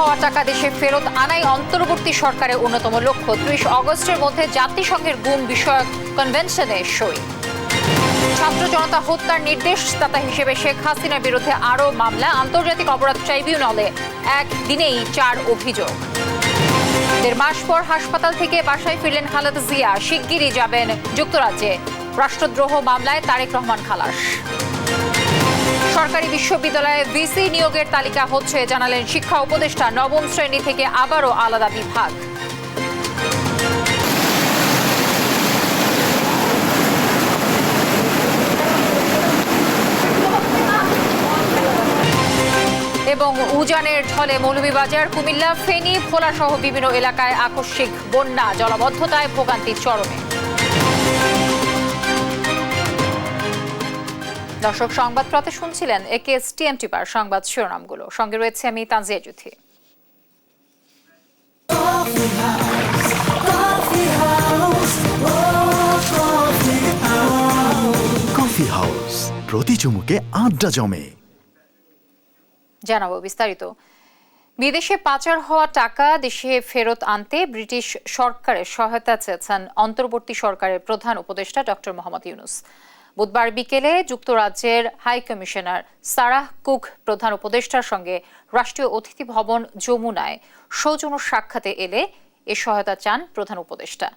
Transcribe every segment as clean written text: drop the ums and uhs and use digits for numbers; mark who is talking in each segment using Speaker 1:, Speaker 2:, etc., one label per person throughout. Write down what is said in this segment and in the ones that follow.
Speaker 1: হওয়া টাকা দেশে ফেরত আনাই অন্তর্বর্তী সরকারের অন্যতম লক্ষ্য। ৩০ অগস্টের মধ্যে জাতিসংঘের গুম বিষয়ক কনভেনশনে সই। ছাত্র জনতা হত্যার নির্দেশদাতা হিসেবে শেখ হাসিনার বিরুদ্ধে আরও মামলা। আন্তর্জাতিক অপরাধ ট্রাইব্যুনালে একদিনেই ৪ অভিযোগ। ১.৫ মাস পর হাসপাতাল থেকে বাসায় ফিরলেন খালেদা জিয়া। শিগগিরই যাবেন যুক্তরাজ্যে। রাষ্ট্রদ্রোহ মামলায় তারেক রহমান খালাস। সরকারি বিশ্ববিদ্যালয়ে ভিসি নিয়োগের তালিকা হচ্ছে, জানালেন শিক্ষা উপদেষ্টা। নবম শ্রেণী থেকে আবারও আলাদা বিভাগ। এবং উজানের ঢলে মৌলভীবাজার, কুমিল্লা, ফেনী, ভোলা সহ বিভিন্ন এলাকায় আকস্মিক বন্যা। জলাবদ্ধতায় ভোগান্তি চরমে। দর্শক, সংবাদ প্রতে শুনছিলেন একেএস টিএমটি বার সংবাদ শিরোনামগুলো। সঙ্গে রয়েছে আমি তানজিয়া জুথি।
Speaker 2: কফি হাউস, প্রতি চুমুকে আড্ডা জমে।
Speaker 1: জানাবো বিস্তারিত। বিদেশে পাচার হওয়া টাকা দেশে ফেরত আনতে ব্রিটিশ সরকারের সহায়তা চেয়েছেন অন্তর্বর্তী সরকারের প্রধান উপদেষ্টা ডক্টর মোহাম্মদ ইউনূস। বুধবার বিকেলে যুক্তরাজ্যের হাই কমিশনার সারাহ কুক প্রধান উপদেষ্টার সঙ্গে রাষ্ট্রীয় অতিথি ভবন যমুনায় সৌজন্য সাক্ষাতে এলে এ সহায়তা চান প্রধান উপদেষ্টা।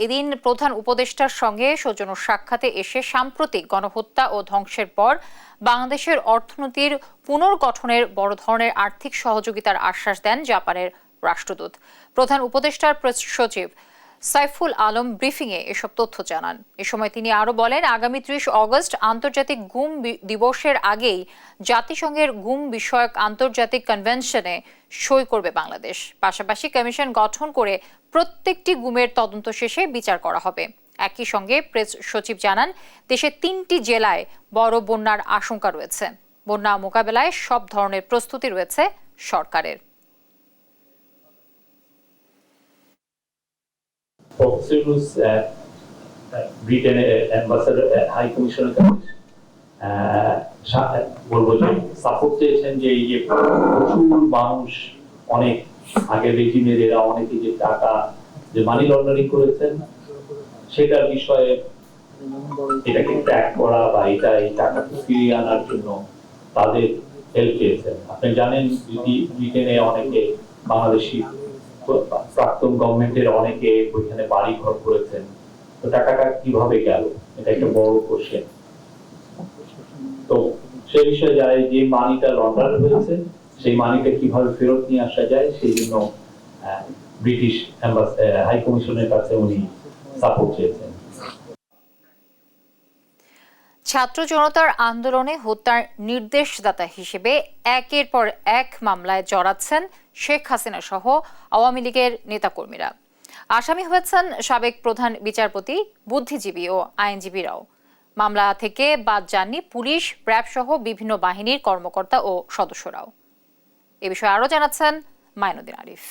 Speaker 1: এদিন প্রধান উপদেষ্টার সঙ্গে সৌজন্য সাক্ষাতে এসে সাম্প্রতিক গণহত্যা ও ধ্বংসের পর বাংলাদেশের অর্থনীতির পুনর্গঠনের বড় ধরনের আর্থিক সহযোগিতার আশ্বাস দেন জাপানের রাষ্ট্রদূত। প্রধান উপদেষ্টার প্রেস সচিব সাইফুল আলম ব্রিফিংয়ে এসব তথ্য জানান। এ সময় তিনি আরও বলেন, আগামী ৩০ অগস্ট আন্তর্জাতিক গুম দিবসের আগেই জাতিসংঘের গুম বিষয়ক আন্তর্জাতিক কনভেনশনে সই করবে বাংলাদেশ। পাশাপাশি কমিশন গঠন করে প্রত্যেকটি গুমের তদন্ত শেষে বিচার করা হবে। একই সঙ্গে প্রেস সচিব জানান, দেশের ৩টি জেলায় বড় বন্যার আশঙ্কা রয়েছে। বন্যা মোকাবেলায় সব ধরনের প্রস্তুতি রয়েছে সরকারের।
Speaker 3: ব্রিটেনের অ্যাম্বাসেডর হাই কমিশনের কাছে বলবো যে সাপোর্ট চেয়েছেন যে এই যে প্রচুর মানুষ অনেক আগের রেজিমের এরা অনেকে যে টাকা যে মানি লন্ডারিং করেছেন সেটার বিষয়ে এটাকে ট্র্যাক করা বা এটা এই টাকা ফিরিয়ে আনার জন্য তাদের হেল্প চেয়েছেন। আপনি জানেন ব্রিটেনে অনেকে বাংলাদেশি প্রাক্তন গভর্নমেন্টের অনেকে ওইখানে বাড়ি ঘর করেছেন, তো টাকাটা কিভাবে গেল এটা একটা বড় কোশ্চেন। তো সে বিষয়ে যারা যে মানিটা লন্ডার হয়েছে সেই মানিটা কিভাবে ফেরত নিয়ে আসা যায় সেই জন্য ব্রিটিশ হাই কমিশনের কাছে উনি সাপোর্ট চেয়েছেন।
Speaker 1: ছাত্র জনতার আন্দোলনে হত্যার নির্দেশদাতা হিসেবে একের পর এক মামলায় জড়াচ্ছেন শেখ হাসিনা সহ আওয়ামী লীগের নেতাকর্মীরা। আসামি হয়েছেন সাবেক প্রধান বিচারপতি, বুদ্ধিজীবী ও আইনজীবীরাও। মামলা থেকে বাদ যাননি পুলিশ, র্যাব সহ বিভিন্ন বাহিনীর কর্মকর্তা ও সদস্যরাও। এ বিষয়ে আরও জানাচ্ছেন মাইনুদ্দিন আরিফ।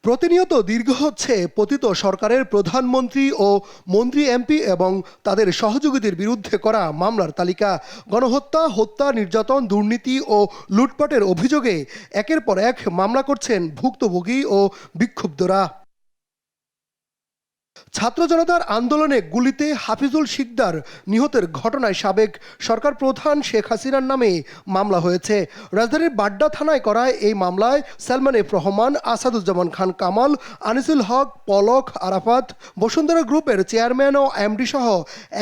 Speaker 4: প্রতিনিয়ত দীর্ঘ হচ্ছে পতিত সরকারের প্রধানমন্ত্রী ও মন্ত্রী, এমপি এবং তাদের সহযোগীদের বিরুদ্ধে করা মামলার তালিকা। গণহত্যা, হত্যা, নির্যাতন, দুর্নীতি ও লুটপাটের অভিযোগে একের পর এক মামলা করছেন ভুক্তভোগী ও বিক্ষুব্ধরা। ছাত্র জনতার আন্দোলনে গুলিতে হাফিজুল শিকদার নিহতের ঘটনায় সাবেক সরকার প্রধান শেখ হাসিনার নামে মামলা হয়েছে। রাজধানীর বাড্ডা থানায় করা এই মামলায় সালমান এফ রহমান, আসাদুজ্জামান খান কামাল, আনিসুল হক, পলক, আরাফাত, বসুন্ধরা গ্রুপের চেয়ারম্যান ও এমডি সহ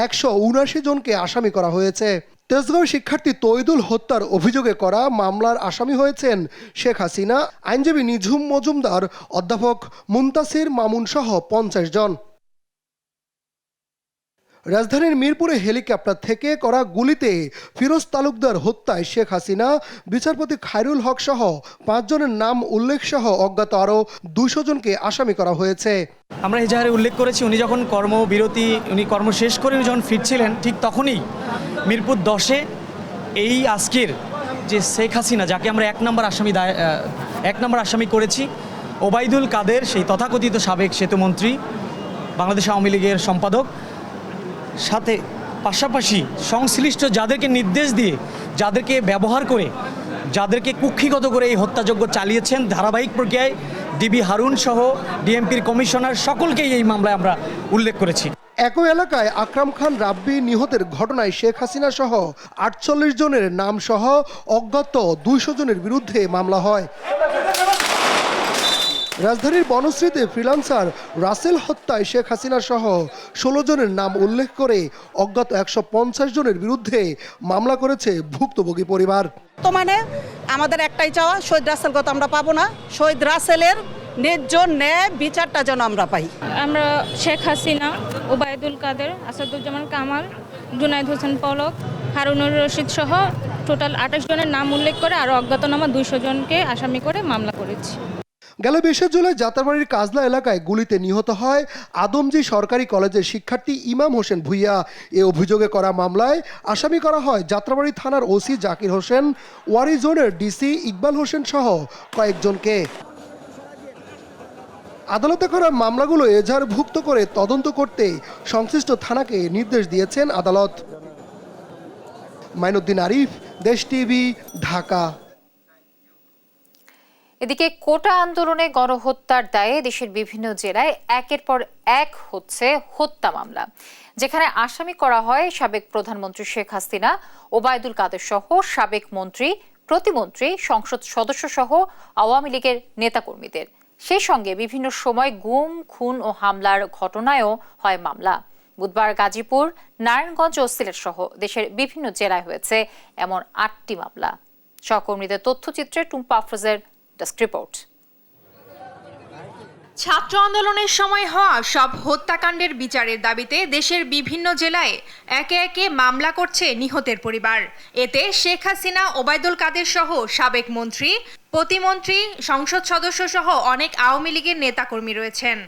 Speaker 4: ১৭৯ জনকে আসামি করা হয়েছে। তেজগাঁও শিক্ষার্থী তৈদুল হত্যার অভিযোগে করা মামলার আসামি হয়েছেন শেখ হাসিনা, আইনজীবী নিঝুম মজুমদার, অধ্যাপক মুনতাসির মামুন সহ ৫০ জন। রাজধানীর মিরপুরে হেলিকপ্টার থেকে করা গুলিতে ফিরোজ তালুকদার হত্যায় শেখ হাসিনা, বিচারপতি খায়রুল হক সহ ৫ জনের নাম উল্লেখ সহ অজ্ঞাত আরও ২০০ জনকে আসামি করা হয়েছে।
Speaker 5: আমরা এজাহারে উল্লেখ করেছি, উনি যখন উনি কর্ম শেষ করে যখন ফিরছিলেন ঠিক তখনই মিরপুর 10-এ এই আজকের যে শেখ হাসিনা, যাকে আমরা এক নম্বর আসামি করেছি, ওবায়দুল কাদের, সেই তথাকথিত সাবেক সেতুমন্ত্রী, বাংলাদেশ আওয়ামী লীগের সম্পাদক, সাথে পাশাপাশি সংশ্লিষ্ট যাদেরকে নির্দেশ দিয়ে, যাদেরকে ব্যবহার করে যাদেরকে কুক্ষিগত করে এই হত্যাযজ্ঞ চালিয়েছেন ধারাবাহিক প্রক্রিয়ায় ডিবি হারুন সহ ডিএমপির কমিশনার সকলকেই এই মামলায় আমরা উল্লেখ করেছি।
Speaker 4: একই এলাকায় আকরাম খান রাব্বি নিহতের ঘটনায় শেখ হাসিনা সহ ৪৮ জনের নাম সহ অজ্ঞাত ২০০ জনের বিরুদ্ধে মামলা হয়। রাজধানীর বনশ্রীতে ফ্রিল্যান্সার রাসেল হত্যায় শেখ হাসিনা সহ ১৬ জনের নাম উল্লেখ করে অজ্ঞাত ১৫০ জনের বিরুদ্ধে মামলা করেছে ভুক্তভোগী পরিবার।
Speaker 6: বর্তমানে আমাদের একটাই চাওয়া, শহীদ রাসেলকে তো আমরা পাবো না, শহীদ রাসেলের ন্যায্য ন্যায় বিচারটা যেন আমরা পাই।
Speaker 7: আমরা শেখ হাসিনা, ওবায়দুল কাদের, আসাদুজ্জামান কামাল, জুনায়েদ হোসেন পলক, হারুনুর রশিদ সহ টোটাল ২৮ জনের নাম উল্লেখ করে আর অজ্ঞাতনামা ২০০ জনকে আসামি করে মামলা করেছি।
Speaker 4: গেল ২০ জুলাই যাত্রাবাড়ির কাজলা এলাকায় গুলিতে নিহত হয় আদমজী সরকারি কলেজের শিক্ষার্থী ইমাম হোসেন ভুইয়া। এ অভিযোগে করা মামলায় আসামি করা হয় যাত্রাবাড়ি থানার ওসি জাকির হোসেন, ওয়ারি জোনের ডিসি ইকবাল হোসেন সহ কয়েকজনকে। আদালতে করা মামলাগুলো এজাহারভুক্ত করে তদন্ত করতে সংশ্লিষ্ট থানাকে নির্দেশ দিয়েছেন আদালত। মাইনুদ্দিন আরিফ, দেশ টিভি, ঢাকা।
Speaker 1: এদিকে কোটা আন্দোলনে গণহত্যার দায়ে দেশের বিভিন্ন জেলায় একের পর এক হচ্ছে হত্যা মামলা, যেখানে আসামি করা হয় সাবেক প্রধানমন্ত্রী শেখ হাসিনা, ওবায়দুল কাদের সহ সাবেক মন্ত্রী, প্রতিমন্ত্রী, সংসদ সদস্য সহ আওয়ামী লীগের নেতাকর্মীদের। সেই সঙ্গে বিভিন্ন সময় গুম, খুন ও হামলার ঘটনায়ও হয় মামলা। বুধবার গাজীপুর, নারায়ণগঞ্জ ও সিলেট সহ দেশের বিভিন্ন জেলায় হয়েছে এমন ৮টি মামলা। সহকর্মীদের তথ্যচিত্রে টুম্পা আফরোজের ডেস্ক রিপোর্ট।
Speaker 8: ছাত্র আন্দোলনের সময় হওয়া সব হত্যাকাণ্ডের বিচারের দাবিতে দেশের বিভিন্ন জেলায় একে একে মামলা করছে নিহতের পরিবার। এতে শেখ হাসিনা, ওবায়দুল কাদের সহ সাবেক মন্ত্রী, প্রতিমন্ত্রী, সংসদ সদস্য সহ অনেক আওয়ামী লীগের নেতাকর্মী রয়েছেন।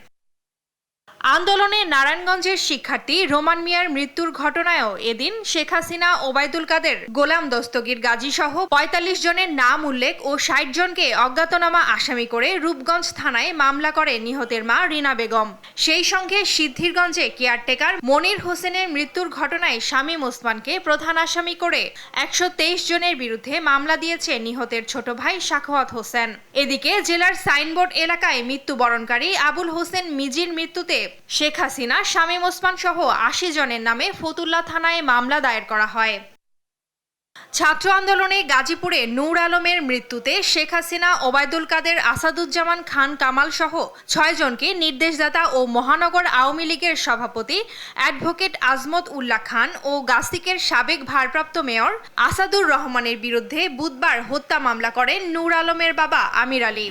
Speaker 8: আন্দোলনে নারায়ণগঞ্জের শিক্ষার্থী রোমান মিয়ার মৃত্যুর ঘটনায়ও এদিন শেখ হাসিনা, ওবায়দুল কাদের, গোলাম দস্তগীর গাজী সহ ৪৫ জনের নাম উল্লেখ ও ৬০ জনকে অজ্ঞাতনামা আসামি করে রূপগঞ্জ থানায় মামলা করে নিহতের মা রিনা বেগম। সেই সঙ্গে সিদ্ধিরগঞ্জে কেয়ারটেকার মনির হোসেনের মৃত্যুর ঘটনায় শামীম ওসমানকে প্রধান আসামি করে ১২৩ জনের বিরুদ্ধে মামলা দিয়েছে নিহতের ছোট ভাই সাখাওয়াত হোসেন। এদিকে জেলার সাইনবোর্ড এলাকায় মৃত্যুবরণকারী আবুল হোসেন মিজির মৃত্যুতে শেখ হাসিনা, শামীম ওসমান সহ ৮০ জনের নামে ফতুল্লা থানায় মামলা দায়ের করা হয়। ছাত্র আন্দোলনে গাজীপুরে নূর আলমের মৃত্যুতে শেখ হাসিনা, ওবায়দুল কাদের, আসাদুজ্জামান খান কামাল সহ ৬ জনকে নির্দেশদাতা ও মহানগর আওয়ামী লীগের সভাপতি অ্যাডভোকেট আজমত উল্লাহ খান ও গাসিকের সাবেক ভারপ্রাপ্ত মেয়র আসাদুর রহমানের বিরুদ্ধে বুধবার হত্যা মামলা করেন নূর আলমের বাবা আমির আলী।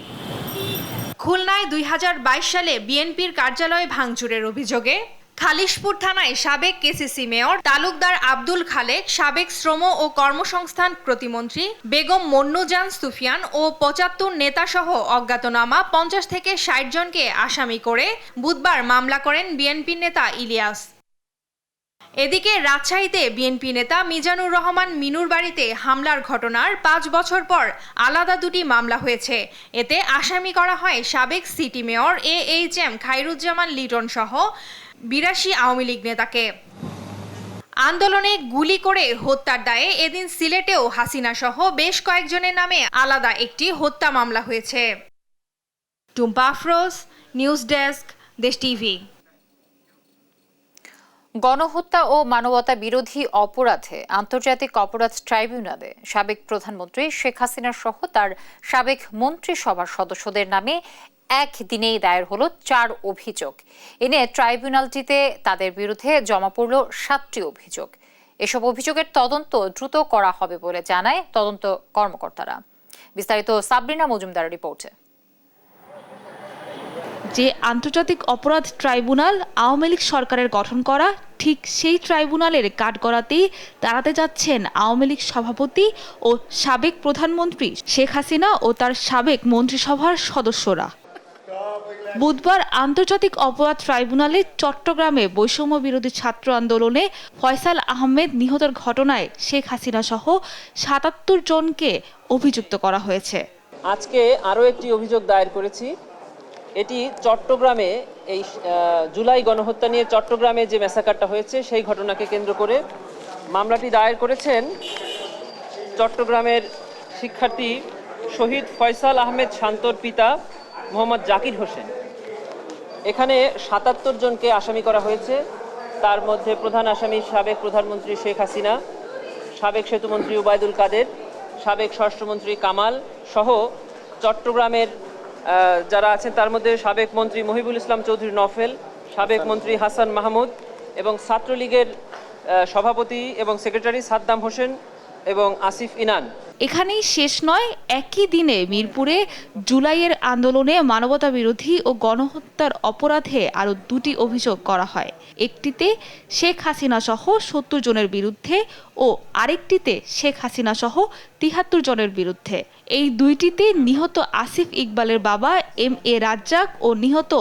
Speaker 8: খুলনায় ২০২২ সালে বিএনপির কার্যালয় ভাঙচুরের অভিযোগে খালিশপুর থানায় সাবেক কেসিসি মেয়র তালুকদার আব্দুল খালেক, সাবেক শ্রম ও কর্মসংস্থান প্রতিমন্ত্রী বেগম মন্নুজান সুফিয়ান ও ৭৫ নেতাসহ অজ্ঞাতনামা ৫০ থেকে ৬০ জনকে আসামি করে বুধবার মামলা করেন বিএনপি নেতা ইলিয়াস। এদিকে রাজশাহীতে বিএনপি নেতা মিজানুর রহমান মিনুর বাড়িতে হামলার ঘটনার ৫ বছর পর আলাদা দুটি মামলা হয়েছে। এতে আসামি করা হয় সাবেক city mayor AHM Khairuzzaman Liton সহ ৮২ আওয়ামী লীগ নেতাকে। আন্দোলনে গুলি করে হত্যার দায়ে এদিন সিলেটেও হাসিনা সহ বেশ কয়েকজনের নামে আলাদা একটি হত্যা মামলা হয়েছে। টুম্পা আফরোজ, নিউজ ডেস্ক, দেশ টিভি।
Speaker 1: গণহত্যা ও মানবতা বিরোধী অপরাধে আন্তর্জাতিক অপরাধ ট্রাইব্যুনালে সাবেক প্রধানমন্ত্রী শেখ হাসিনা সহ তার সাবেক মন্ত্রিসভার সদস্যদের নামে একদিনেই দায়ের হলো ৪ অভিযোগ। এনে ট্রাইব্যুনালটিতে তাদের বিরুদ্ধে জমা পড়ল ৭টি অভিযোগ। এসব অভিযোগের তদন্ত দ্রুত করা হবে বলে জানায় তদন্ত কর্মকর্তারা। বিস্তারিত সাবরিনা মজুমদারের রিপোর্টে।
Speaker 9: যে আন্তর্জাতিক অপরাধ ট্রাইব্যুনাল আওয়ামী লীগ সরকারের গঠন করা, ঠিক সেই ট্রাইব্যুনালের কাঠগড়াতেই দাঁড়াতে যাচ্ছেন আওয়ামী লীগ সভাপতি ও সাবেক প্রধানমন্ত্রী শেখ হাসিনা ও তার সাবেক মন্ত্রিসভার সদস্যরা। বুধবার আন্তর্জাতিক অপরাধ ট্রাইব্যুনালে চট্টগ্রামে বৈষম্য বিরোধী ছাত্র আন্দোলনে ফয়সাল আহমেদ নিহতের ঘটনায় শেখ হাসিনা সহ ৭৭ জনকে অভিযুক্ত করা হয়েছে।
Speaker 10: আজকে আরও একটি অভিযোগ দায়ের করেছি। এটি চট্টগ্রামে এই জুলাই গণহত্যা নিয়ে চট্টগ্রামে যে ম্যাসাকারটা হয়েছে সেই ঘটনাকে কেন্দ্র করে মামলাটি দায়ের করেছেন চট্টগ্রামের শিক্ষার্থী শহীদ ফয়সাল আহমেদ শান্তর পিতা মোহাম্মদ জাকির হোসেন। এখানে ৭৭ জনকে আসামি করা হয়েছে। তার মধ্যে প্রধান আসামি সাবেক প্রধানমন্ত্রী শেখ হাসিনা, সাবেক সেতুমন্ত্রী ওবায়দুল কাদের, সাবেক স্বরাষ্ট্রমন্ত্রী কামাল সহ চট্টগ্রামের যারা আছেন তার মধ্যে সাবেক মন্ত্রী মহিবুল ইসলাম চৌধুরী নফেল, সাবেক মন্ত্রী হাসান মাহমুদ এবং ছাত্রলীগের সভাপতি এবং সেক্রেটারি সাদ্দাম হোসেন এবং আসিফ ইনান।
Speaker 9: এখানেই শেষ নয়, একই দিনে মিরপুরে জুলাইয়ের আন্দোলনে মানবতা বিরোধী ও গণহত্যার অপরাধে আরও 2টি অভিযোগ করা হয়। একটিতে শেখ হাসিনা সহ 70 জনের বিরুদ্ধে ও আরেকটিতে শেখ হাসিনা সহ 73 জনের বিরুদ্ধে। এই 2টিতে নিহত আসিফ ইকবালের বাবা MA রাজ্জাক ও নিহত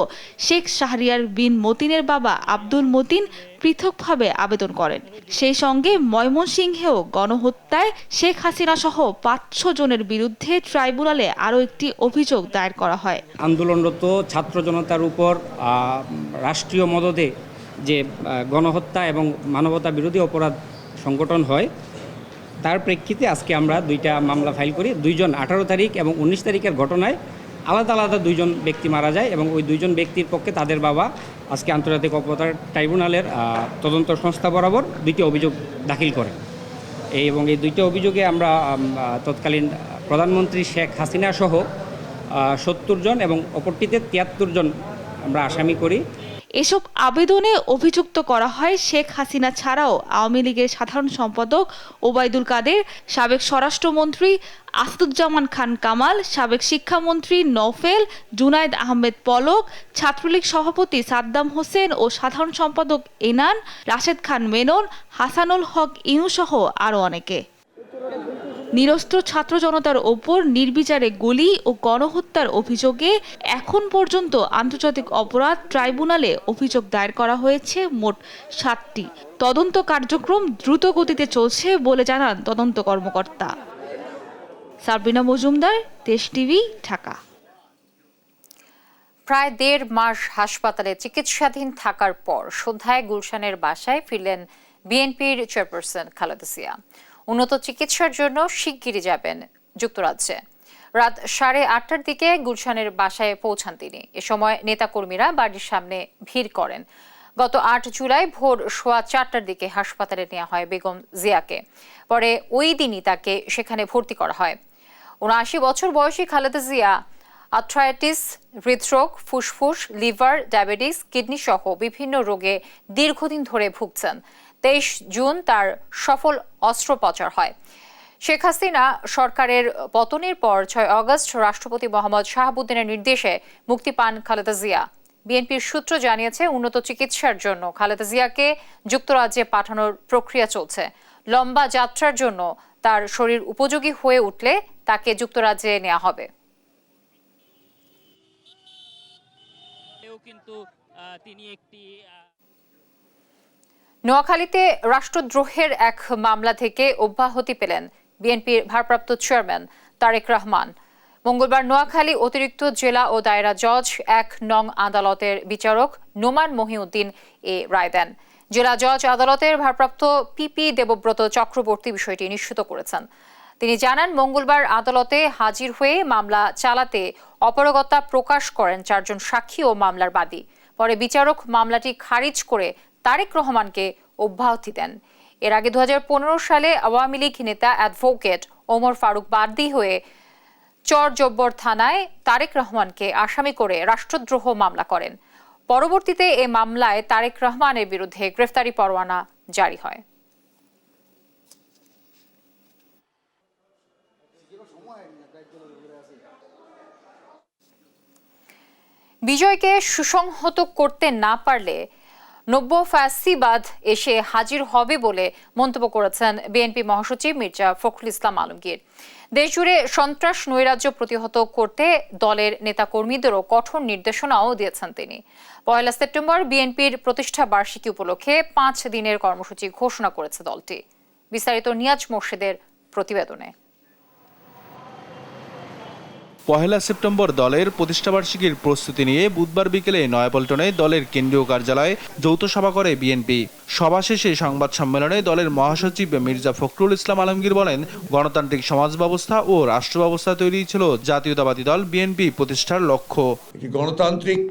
Speaker 9: শেখ শাহরিয়ার বিন মতিনের বাবা আব্দুল মতিন পৃথকভাবে আবেদন করেন। সেই সঙ্গে ময়মনসিংহেও গণহত্যায় শেখ হাসিনা সহ 500 জনের বিরুদ্ধে ট্রাইব্যুনালে আরও একটি অভিযোগ দায়ের করা হয়।
Speaker 11: আন্দোলনরত ছাত্র জনতার উপর রাষ্ট্রীয় মদদে যে গণহত্যা এবং মানবতা বিরোধী অপরাধ সংগঠন হয়, তার প্রেক্ষিতে আজকে আমরা 2টা মামলা ফাইল করি। 2জন 18 তারিখ এবং 19 তারিখের ঘটনায় আলাদা আলাদা 2জন ব্যক্তি মারা যায় এবং ওই 2জন ব্যক্তির পক্ষে তাদের বাবা আজকে আন্তর্জাতিক অপরাধ ট্রাইব্যুনালের তদন্ত সংস্থা বরাবর 2টি অভিযোগ দাখিল করেন। এবং এই 2টি অভিযোগে আমরা তৎকালীন প্রধানমন্ত্রী শেখ হাসিনা সহ 70 জন এবং অপরটিতে 73 জন আমরা আসামি করি।
Speaker 9: এসব আবেদনে অভিযুক্ত করা হয় শেখ হাসিনা ছাড়াও আওয়ামী লীগের সাধারণ সম্পাদক ওবায়দুল কাদের, সাবেক স্বরাষ্ট্রমন্ত্রী আসাদুজ্জামান খান কামাল, সাবেক শিক্ষামন্ত্রী নফেল, জুনায়েদ আহমেদ পলক, ছাত্রলীগ সভাপতি সাদ্দাম হোসেন ও সাধারণ সম্পাদক এনান, রাশেদ খান মেনন, হাসানুল হক ইনু সহ আরও অনেকে। নিরস্ত্র ছাত্র জনতার ওপর নির্বিচারে গুলি ও গণহত্যার অভিযোগে এখন পর্যন্ত আন্তর্জাতিক অপরাধ ট্রাইব্যুনালে অভিযোগ দায়ের করা হয়েছে মোট 7টি। তদন্ত কার্যক্রম দ্রুত গতিতে চলছে বলে জানান তদন্ত কর্মকর্তা। সাবরিনা মজুমদার, দেশ টিভি, ঢাকা।
Speaker 1: প্রায় 1.5 মাস হাসপাতালে চিকিৎসাধীন থাকার পর সন্ধ্যায় গুলশানের বাসায় ফিরলেন বিএনপির চেয়ারপারসন খালেদা জিয়া। উন্নত চিকিৎসার জন্য শিগগিরই যাবেন যুক্তরাজ্যে। রাত 8:30টার দিকে গুলশানের বাসায় পৌঁছান তিনি। এ সময় নেতাকর্মীরা বাড়ির সামনে ভিড় করেন। গত 8 জুলাই ভোর 4:15টার দিকে হাসপাতালে নেওয়া হয় বেগম জিয়াকে। পরে ওই দিনই তাকে সেখানে ভর্তি করা হয়। 79 বছর বয়সী খালেদা জিয়া আর্থ্রাইটিস, হৃদরোগ, ফুসফুস, লিভার, ডায়াবেটিস, কিডনি সহ বিভিন্ন রোগে দীর্ঘদিন ধরে ভুগছেন। 23 জুন তার সফল অস্ত্রোপচার হয়। শেখ হাসিনা সরকারের পতনের পর 6 আগস্ট রাষ্ট্রপতি মোহাম্মদ শাহাবুদ্দিনের নির্দেশে মুক্তি পান খালেদা জিয়া। বিএনপির সূত্র জানিয়েছে, উন্নত চিকিৎসার জন্য খালেদা জিয়াকে যুক্তরাজ্যে পাঠানোর প্রক্রিয়া চলছে। লম্বা যাত্রার জন্য তার শরীর উপযোগী হয়ে উঠলে তাকে যুক্তরাজ্যে নেওয়া হবে। নোয়াখালীতে রাষ্ট্রদ্রোহের এক মামলা থেকে অব্যাহতি পেলেন বিএনপির ভারপ্রাপ্ত চেয়ারম্যান তারেক রহমান। মঙ্গলবার নোয়াখালী অতিরিক্ত জেলা ও দায়রা জজ 1 নং আদালতের বিচারক নোমান মহিউদ্দিন এ রায় দেন। জেলা জজ আদালতের ভারপ্রাপ্ত পিপি দেবব্রত চক্রবর্তী বিষয়টি নিশ্চিত করেছেন। তিনি জানান, মঙ্গলবার আদালতে হাজির হয়ে মামলা চালাতে অপারগতা প্রকাশ করেন 4 জন সাক্ষী ও মামলার বাদী। পরে বিচারক মামলাটি খারিজ করে তারেক রহমানকে অব্যাহতি দেন। এর আগে 2015 সালে আওয়ামী লীগ নেতা অ্যাডভোকেট ওমর ফারুক বাদী হয়ে চরজব্বর থানায় তারেক রহমানকে আসামি করে রাষ্ট্রদ্রোহ মামলা করেন। পরবর্তীতে এ মামলায় তারেক রহমানের বিরুদ্ধে গ্রেফতারি পরোয়ানা জারি হয়। বিজয়কে সুসংহত করতে না পারলে নব্য ফ্যাসিবাদ এসে হাজির হবে বলে মন্তব্য করেছেন বিএনপি মহাসচিব মির্জা ফখরুল ইসলাম আলমগীর। দেশজুড়ে সন্ত্রাস নৈরাজ্য প্রতিহত করতে দলের নেতাকর্মীদেরও কঠোর নির্দেশনাও দিয়েছেন তিনি। 1 সেপ্টেম্বর বিএনপির প্রতিষ্ঠা বার্ষিকী উপলক্ষে 5 দিনের কর্মসূচি ঘোষণা করেছে দলটি। বিস্তারিত নিয়াজ মোর্শেদের প্রতিবেদনে।
Speaker 12: 1 সেপ্টেম্বর দলের প্রতিষ্ঠাবার্ষিকীর প্রস্তুতি নিয়ে বুধবার বিকেলে নয়াপল্টনে দলের কেন্দ্রীয় কার্যালয়ে যৌথ সভা করে বিএনপি। সভা শেষে সংবাদ সম্মেলনে দলের মহাসচিব মির্জা ফখরুল ইসলাম আলমগীর বলেন, গণতান্ত্রিক সমাজ ব্যবস্থা ও রাষ্ট্র ব্যবস্থা তৈরি ছিল জাতীয়তাবাদী দল বিএনপি প্রতিষ্ঠার লক্ষ্য।
Speaker 13: গণতান্ত্রিক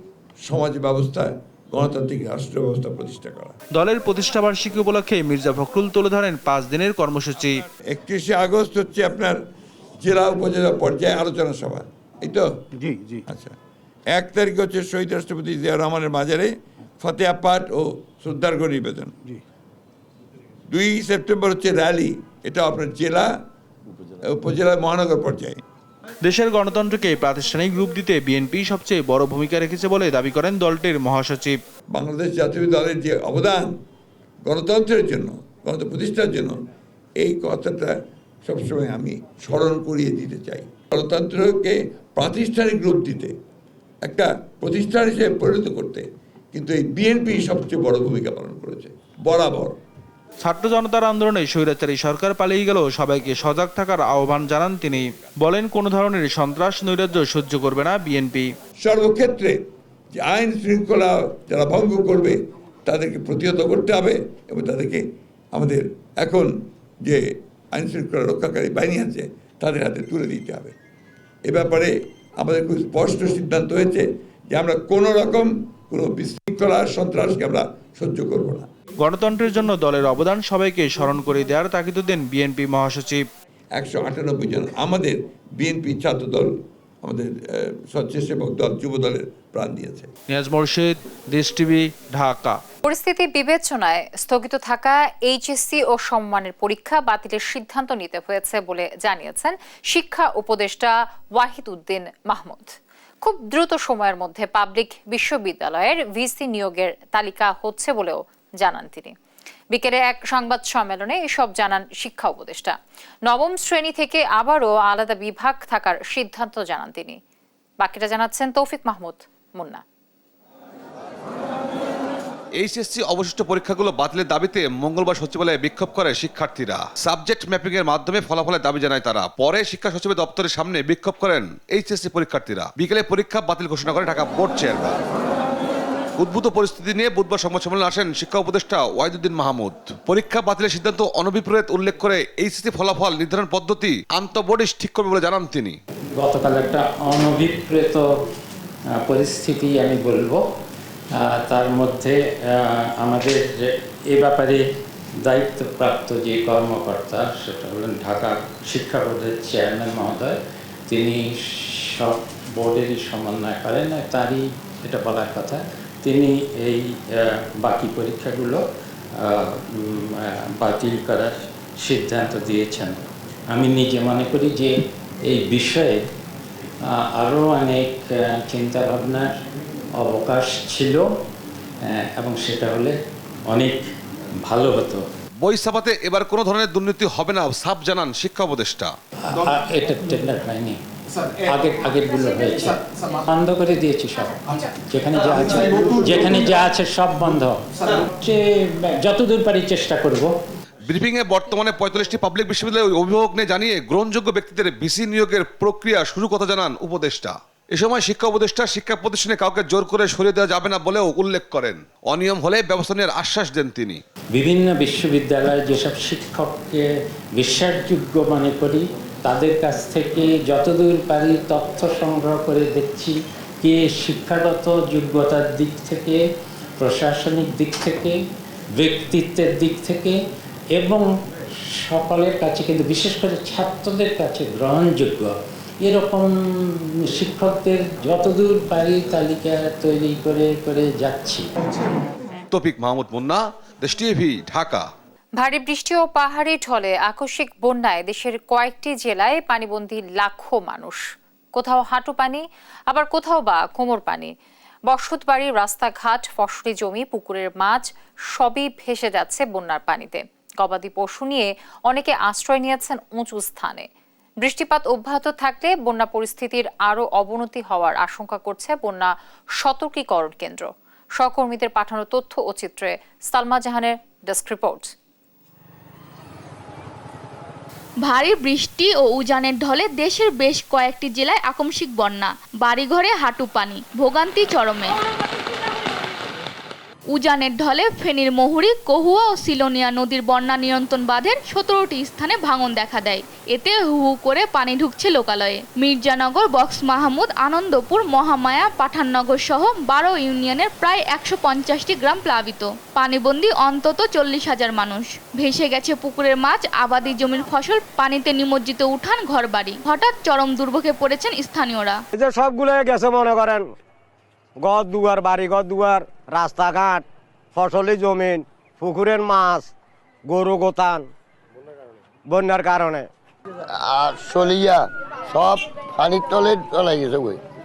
Speaker 13: সমাজ ব্যবস্থা, গণতান্ত্রিক রাষ্ট্র ব্যবস্থা প্রতিষ্ঠা করা।
Speaker 12: দলের প্রতিষ্ঠাবার্ষিকী উপলক্ষে মির্জা ফখরুল তুলে ধরেন 5 দিনের কর্মসূচি।
Speaker 13: 31 আগস্ট হচ্ছে আপনার জেলা উপজেলা পর্যায়ে আলোচনা সভা, এই তো? জি জি। আচ্ছা, 1 তারিখ হচ্ছে শহীদ রাষ্ট্রপতি জিয়া রহমানের মাজারে ফতেহা পাঠ ও শ্রদ্ধার্ঘ্য নিবেদন। 2 সেপ্টেম্বর হচ্ছে র্যালি, এটা আপনার জেলা উপজেলা মহানগর পর্যায়ে।
Speaker 12: দেশের গণতন্ত্রকে প্রাতিষ্ঠানিক রূপ দিতে বিএনপি সবচেয়ে বড় ভূমিকা রেখেছে বলে দাবি করেন দলটির মহাসচিব।
Speaker 13: বাংলাদেশ জাতীয় দলের যে অবদান গণতন্ত্রের জন্য, গণতন্ত্র প্রতিষ্ঠার জন্য, এই কথাটা সবসময় আমি স্মরণ করিয়ে দিতে চাই। গণতন্ত্রকে প্রাতিষ্ঠানিক রূপ দিতে, একটা প্রতিষ্ঠান হিসেবে পরিণত করতে কিন্তু এই বিএনপি সবচেয়ে বড় ভূমিকা পালন করেছে বরাবর।
Speaker 12: ছাত্র জনতার আন্দোলনে স্বৈরাচারী সরকার পালিয়ে গেল, সবাইকে সজাগ থাকার আহ্বান জানান তিনি। বলেন, কোনো ধরনের সন্ত্রাস নৈরাজ্য সহ্য করবে না বিএনপি।
Speaker 13: সর্বক্ষেত্রে যে আইন শৃঙ্খলা যারা ভঙ্গ করবে তাদেরকে প্রতিহত করতে হবে এবং তাদেরকে আমাদের এখন যে আইন শৃঙ্খলা রক্ষাকারী বাহিনী আছে তাদের হাতে তুলে দিতে হবে। এ ব্যাপারে আমাদের খুব স্পষ্ট সিদ্ধান্ত হয়েছে যে আমরা কোনো রকম কোনো বিশৃঙ্খলা সন্ত্রাসকে আমরা সহ্য করব না।
Speaker 12: গণতন্ত্রের জন্য দলের অবদান সবাইকে স্মরণ করে দেওয়ার তাগিদ দেন বিএনপি মহাসচিব।
Speaker 13: 198 জন আমাদের বিএনপি ছাত্র দল, আমাদের স্বেচ্ছাসেবক দল, যুব দলের প্রাণ দিয়েছে।
Speaker 12: নিয়াজ মোর্শেদ, দেশ টিভি, ঢাকা।
Speaker 1: পরিস্থিতি বিবেচনায় স্থগিত থাকা এইচএসসি ও সমমানের পরীক্ষা বাতিলের সিদ্ধান্ত নিতে হয়েছে বলে জানিয়েছেন শিক্ষা উপদেষ্টা ওয়াহিদ উদ্দিন মাহমুদ। খুব দ্রুত সময়ের মধ্যে পাবলিক বিশ্ববিদ্যালয়ের ভিসি নিয়োগের তালিকা হচ্ছে বলেও জানান তিনি। বিকেলে এক সংবাদ সম্মেলনে এসব জানান শিক্ষা উপদেষ্টা। 9ম শ্রেণী থেকে আবারও আলাদা বিভাগ থাকার সিদ্ধান্ত জানান তিনি। বাকিটা জানাচ্ছেন তৌফিক মাহমুদ মুন্না।
Speaker 14: এইচএসসি অবশিষ্ট পরীক্ষাগুলো বাতিলের দাবিতে মঙ্গলবার সচিবালয়ে বিক্ষোভ করে শিক্ষার্থীরা। সাবজেক্ট ম্যাপিং এর মাধ্যমে ফলাফলের দাবি জানায় তারা। পরে শিক্ষা সচিবের দপ্তরের সামনে বিক্ষোভ করেন এইচএসসি পরীক্ষার্থীরা। বিকেলে পরীক্ষা বাতিল ঘোষণা করে ঢাকা বোর্ড চেয়ারম্যান। উদ্ভূত পরিস্থিতি নিয়ে বুধবার সংবাদ সম্মেলনে আসেন শিক্ষা উপদেষ্টা ওয়াহিদ উদ্দিন মাহমুদ। পরীক্ষা বাতিলের সিদ্ধান্ত অনভিপ্রেত উল্লেখ করে এইচএসসি ফলাফল নির্ধারণ পদ্ধতি আন্তঃবোর্ড ঠিক করবে বলে জানান তিনি।
Speaker 15: গতকাল একটা অনভিপ্রেত পরিস্থিতি আমি বলবো, তার মধ্যে আমাদের এ ব্যাপারে দায়িত্বপ্রাপ্ত যে কর্মকর্তা সেটা হলেন ঢাকা শিক্ষা বোর্ডের চেয়ারম্যান মহোদয়। তিনি সব বোর্ডেরই সমন্বয় করেন, তারই এটা বলার কথা। তিনি এই বাকি পরীক্ষাগুলো বাতিল করার সিদ্ধান্ত দিয়েছেন। আমি নিজে মনে করি যে এই বিষয়ে আরও অনেক চিন্তাভাবনার অবকাশ ছিল এবং সেটা হলে অনেক ভালো হতো।
Speaker 14: বই ছাপাতে এবার কোনো ধরনের দুর্নীতি হবে না সাফ জানান শিক্ষা উপদেষ্টা।
Speaker 15: এটা টেন্ডার হয়নি, আগেরগুলো হয়েছে, বন্ধ করে দিয়েছি সব। যেখানে যা আছে সব বন্ধ, যতদূর পারি চেষ্টা করব।
Speaker 14: ব্রিফিংয়ে বর্তমানে 45টি পাবলিক বিশ্ববিদ্যালয়ের অভিভাবক নিয়ে জানিয়ে গ্রহণযোগ্য ব্যক্তিদের ভিসি নিয়োগের প্রক্রিয়া শুরু কথা জানান উপদেষ্টা। এ সময় শিক্ষা উপদেষ্টা শিক্ষা প্রতিষ্ঠানে কাউকে জোর করে সরিয়ে দেওয়া যাবে না বলেও উল্লেখ করেন। অনিয়ম হলে ব্যবস্থা নেওয়ার আশ্বাস দেন তিনি।
Speaker 15: বিভিন্ন বিশ্ববিদ্যালয়ে যেসব শিক্ষককে বিশ্বাসযোগ্য মনে করি তাদের কাছ থেকে যতদূর পারি তথ্য সংগ্রহ করে দেখছি কে শিক্ষাগত যোগ্যতার দিক থেকে, প্রশাসনিক দিক থেকে, ব্যক্তিত্বের দিক থেকে এবং সকলের কাছে, কিন্তু বিশেষ করে ছাত্রদের কাছে গ্রহণযোগ্য, এরকম শিক্ষকদের যতদূর পারি তালিকা তৈরি করে যাচ্ছি।
Speaker 14: তৌফিক মাহমুদ মুন্না, দেশ টিভি, ঢাকা।
Speaker 1: ভারী বৃষ্টি ও পাহাড়ি ঢলে আকস্মিক বন্যায় দেশের কয়েকটি জেলায় পানিবন্দী লাখো মানুষ। কোথাও হাঁটু পানি, আবার কোথাও বা কোমর পানি। বসতবাড়ি, রাস্তাঘাট, ফসলি জমি, পুকুরের মাছ সবই ভেসে যাচ্ছে বন্যার পানিতে। গবাদি পশু নিয়ে অনেকে আশ্রয় নিয়েছেন উঁচু স্থানে। বৃষ্টিপাত অব্যাহত থাকলে বন্যা পরিস্থিতির আরও অবনতি হওয়ার আশঙ্কা করছে বন্যা সতর্কীকরণ কেন্দ্র। সহকর্মীদের পাঠানো তথ্য ও চিত্রে সালমা জাহানের ডেস্ক রিপোর্ট।
Speaker 9: ভারী বৃষ্টি ও উজানের ঢলে দেশের বেশ কয়েকটি জেলায় আকস্মিক বন্যা, বাড়িঘরে হাঁটু পানি, ভোগান্তি চরমে। উজানের ঢলে ফেনীর মহুরী, কহুয়া ও সিলোনিয়া নদীর বন্যা নিয়ন্ত্রণ বাঁধের 17টি স্থানে ভাঙন দেখা দেয়। এতে হু হু করে পানি ঢুকছে লোকালয়ে। মির্জানগর, বক্স মাহমুদ, আনন্দপুর, মহামায়া, পাঠাননগর সহ 12 ইউনিয়নের প্রায় 150টি গ্রাম প্লাবিত। পানিবন্দী অন্তত 40,000 মানুষ। ভেসে গেছে পুকুরের মাছ, আবাদি জমির ফসল, পানিতে নিমজ্জিত উঠান, ঘরবাড়ি। হঠাৎ চরম দুর্ভোগে পড়েছেন স্থানীয়রা।
Speaker 16: সবগুলো গেছে মনে করেন, ঘর দুয়ার, বাড়ি ঘর দুয়ার, রাস্তাঘাট, ফসলি জমিন, পুকুরের মাছ, গরু গোতান বন্যার কারণে
Speaker 17: আর সলিয়া সব পানির তলে চলে গেছে।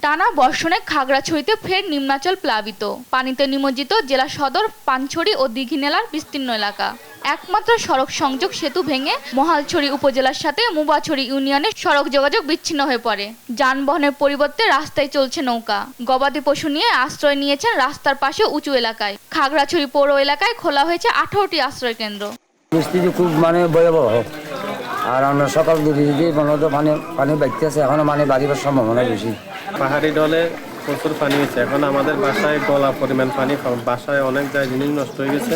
Speaker 9: টানা বর্ষণে খাগড়াছড়িতে ফের নিম্নাঞ্চল প্লাবিত। পানিতে নিমজ্জিত জেলা সদর, পানছড়ি ও দীঘিনালার বিস্তীর্ণ এলাকা। একমাত্র সড়ক সংযোগ সেতু ভেঙে মহালছড়ি উপজেলার সাথে মুবাছড়ি ইউনিয়নের সড়ক যোগাযোগ বিচ্ছিন্ন হয়ে পড়ে। যানবাহনের পরিবর্তে রাস্তায় চলছে নৌকা। গবাদি পশু নিয়ে আশ্রয় নিয়েছেন রাস্তার পাশে উঁচু এলাকায়। খাগড়াছড়ি পৌর এলাকায় খোলা হয়েছে 18টি আশ্রয় কেন্দ্র।
Speaker 16: পরিস্থিতি খুব ভয়াবহ। আর আমরা সকাল দিকে পানি বাইতে আছে, এখনো বাড়িবার সম্ভাবনা বেশি।
Speaker 18: পাহাড়ি ঢলে প্রচুর পানি হয়েছে, এখন আমাদের বাসায় গলা পরিমাণ পানি, বাসায় অনেক জায়গায় জিনিস নষ্ট হয়ে গেছে।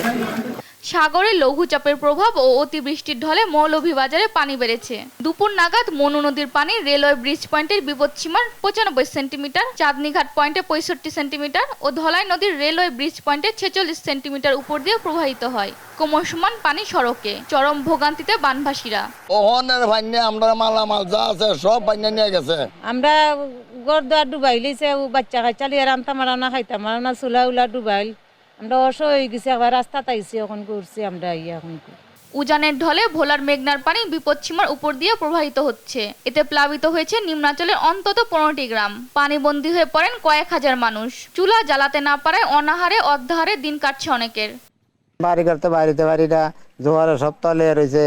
Speaker 9: সাগরে লঘুচাপের প্রভাব ও অতিবৃষ্টির ঢলে মৌলভীবাজারে পানি বেড়েছে। দুপুর নাগাদ মনু নদীর পানি রেলওয়ে ব্রিজ পয়েন্টের বিপদসীমার 95 সেন্টিমিটার, চাঁদনীঘাট পয়েন্টে 65 সেন্টিমিটার ও ধলাই নদীর রেলওয়ে ব্রিজ পয়েন্টে 46 সেন্টিমিটার উপর দিয়ে প্রবাহিত হয়। ক্রমশমান পানি সড়কে, চরম ভোগান্তিতে বানভাসীরা।
Speaker 17: আমরা মালামাল যা আছে সব পানি নিয়ে গেছে।
Speaker 19: আমরা ঘর দুয়ার ডুবাই লিছে, বাচ্চা কাচ্চা লিয়ে রান্তা মারানা খাইতাম মারানা, চুলা উলা ডুবাইল। আমরা অসহ হয়ে গেছি, আবার রাস্তা তাইছি, এখন করছি আমরা এখন।
Speaker 9: উজানের ঢলে ভোলার মেঘনার পানি বিপদসীমার উপর দিয়ে প্রবাহিত হচ্ছে। এতে প্লাবিত হয়েছে নিম্নাঞ্চলের অন্তত 15টি গ্রাম। পানিবন্দী হয়ে পড়েন কয়েক হাজার মানুষ। চুলা জ্বালাতে না পারায় অনাহারে অর্ধাহারে দিন কাটছে অনেকের।
Speaker 16: বাড়ি করতে বাড়িটা জোয়ারে সব তলে রয়েছে।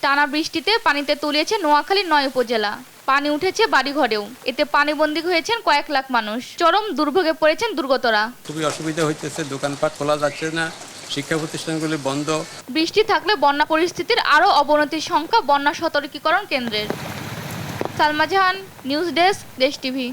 Speaker 9: টানা বৃষ্টিতে পানিতে তলিয়েছে নোয়াখালীর 9 উপজেলা। পানি উঠেছে বাড়িঘরেও। এতে পানিবন্দী হয়েছেন কয়েক লাখ মানুষ। চরম দুর্ভোগে পড়েছেন দুর্গতরা।
Speaker 20: খুবই অসুবিধা হইতেছে, দোকানপাট খোলা যাচ্ছে না, শিক্ষা প্রতিষ্ঠানগুলি বন্ধ।
Speaker 9: বৃষ্টি থাকলে বন্যা পরিস্থিতির আরও অবনতির সংখ্যা বন্যা সতর্কীকরণ কেন্দ্রের। সালমা জাহান, নিউজ ডেস্ক, দেশ টিভি।